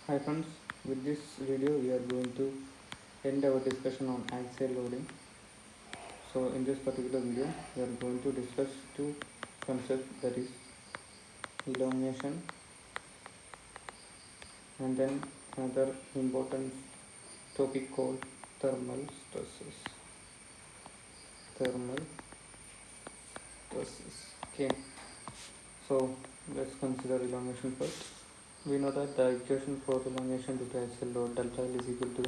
Hi friends, with this video we are going to end our discussion on axial loading. So in this particular video we are going to discuss two concepts, that is elongation and then another important topic called thermal stresses. Thermal stresses. Okay, so let's consider elongation first. We know that the equation for elongation due to axial load delta L is equal to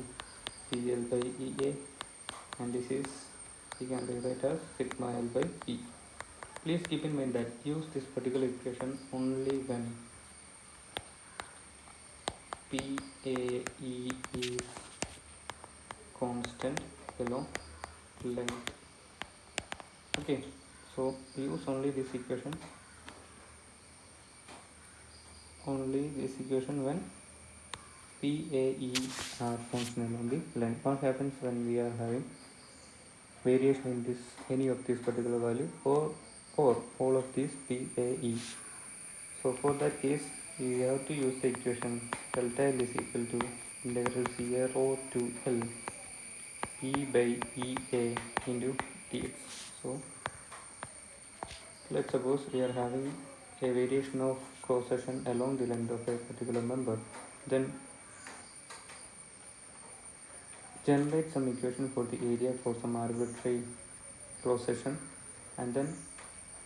PL by EA, and this is we can rewrite as sigma L by E. Please keep in mind that use this particular equation only when PAE is constant along length. Okay, so use only this equation when PAE are constant along the length. What happens when we are having variation in this any of this particular value or all of these PAE? So for that case we have to use the equation delta L is equal to integral 0 to L E by EA into dx. So let's suppose we are having a variation of cross section along the length of a particular member. Then generate some equation for the area for some arbitrary cross section, and then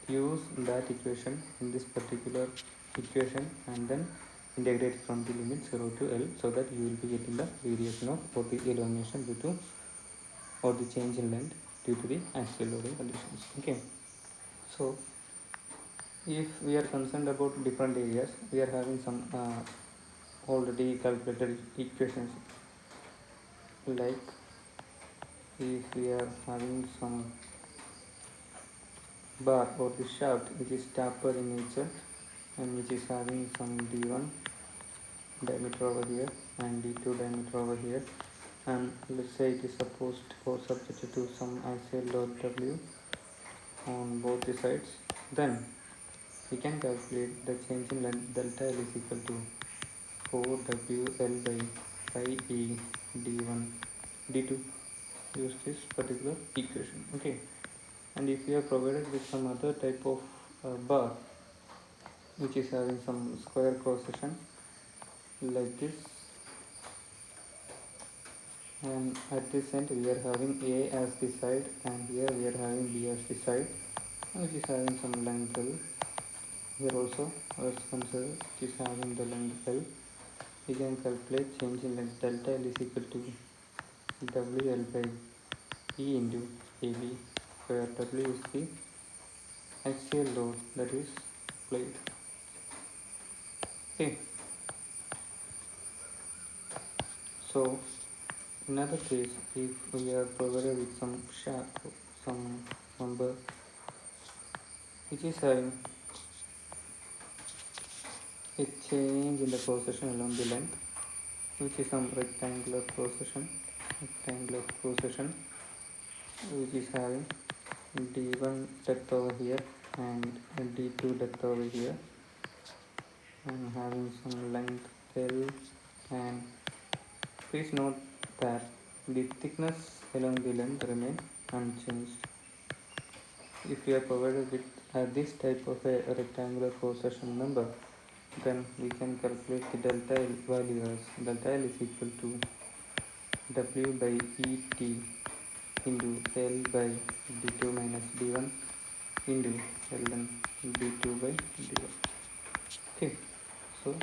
use that equation in this particular equation and then integrate from the limit 0 to L, so that you will be getting the variation of or the elongation due to or the change in length due to the axial loading conditions. Okay, so if we are concerned about different areas, we are having some already calculated equations, like if we are having some bar or the shaft which is taper in nature and which is having some d1 diameter over here and d2 diameter over here, and let's say it is supposed or subjected to some axial load W on both the sides, then we can calculate the change in length delta L is equal to 4WL by 5E d1 d2. Use this particular equation. Okay, and if you are provided with some other type of bar which is having some square cross section like this, and at this end we are having A as the side and here we are having B as the side, which is having some length L. Here also let's consider which is having the length L. We can calculate change in length delta L is equal to WL by E into AB, where W is the axial load that is applied. Okay, so in other case, if we are provided with some shaft, some number which is having a change in the cross section along the length, which is some rectangular cross section, which is having d1 depth over here and d2 depth over here, and having some length L, and please note that the thickness along the length remain unchanged. If we are provided with this type of a rectangular cross section number, then we can calculate the delta L value as delta L is equal to W by ET into L by d2 minus d1 into ln d2 by d1. Okay, so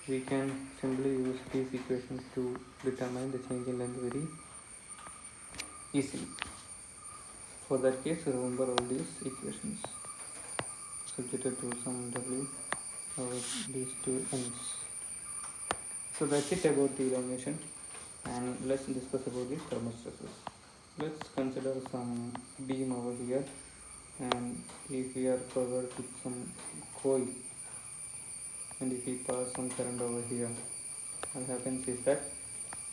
we can simply use these equations to determine the change in length very easily. For that case, remember all these equations subjected to some W over these two ends. So that's it about the elongation, and let's discuss about the thermal stresses. Let's consider some beam over here, and if we are covered with some coil and if we pass some current over here, what happens is that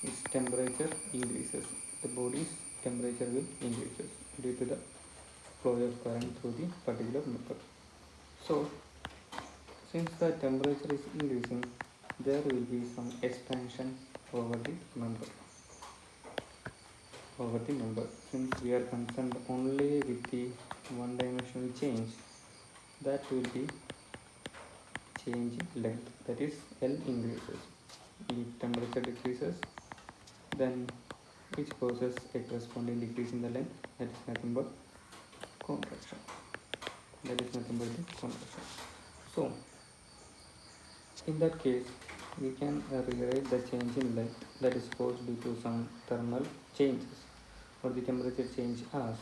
its temperature increases, the body's temperature will increases due to the flow of current through the particular member. So since the temperature is increasing, there will be some expansion over the member. Since we are concerned only with the one dimensional change, that will be change in length, that is L increases. If temperature decreases, then which causes a corresponding decrease in the length, that is nothing but contraction. So in that case, we can rewrite the change in length that is caused due to some thermal changes or the temperature change as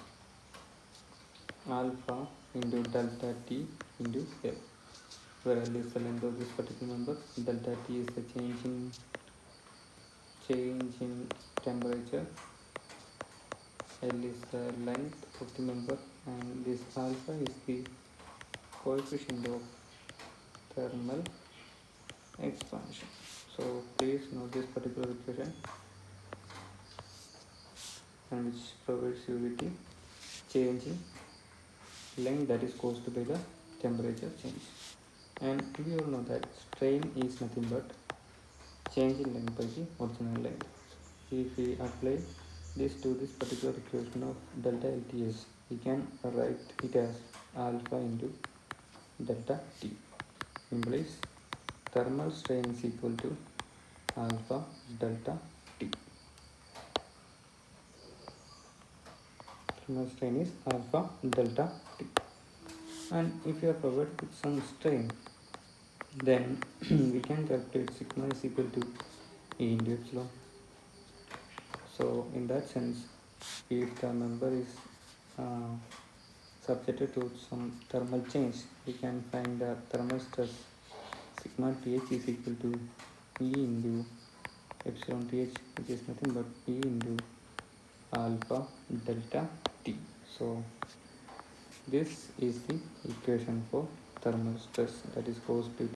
alpha into delta T into L, where L is the length of this particular member, delta T is the change in temperature, L is the length of the member, and this alpha is the coefficient of thermal expansion. So please note this particular equation, and which provides you with the change in length that is caused by the temperature change. And we all know that strain is nothing but change in length by the original length. If we apply this to this particular equation of delta LTS, we can write it as alpha into delta T, implies thermal strain is equal to alpha delta T. Thermal strain is alpha delta T. And if you are provided with some strain, then we can calculate sigma is equal to E into epsilon. So in that sense, if the member is subjected to some thermal change, we can find the thermal stress sigma Th is equal to E into epsilon Th, which is nothing but E into alpha delta T. So this is the equation for thermal stress that is caused due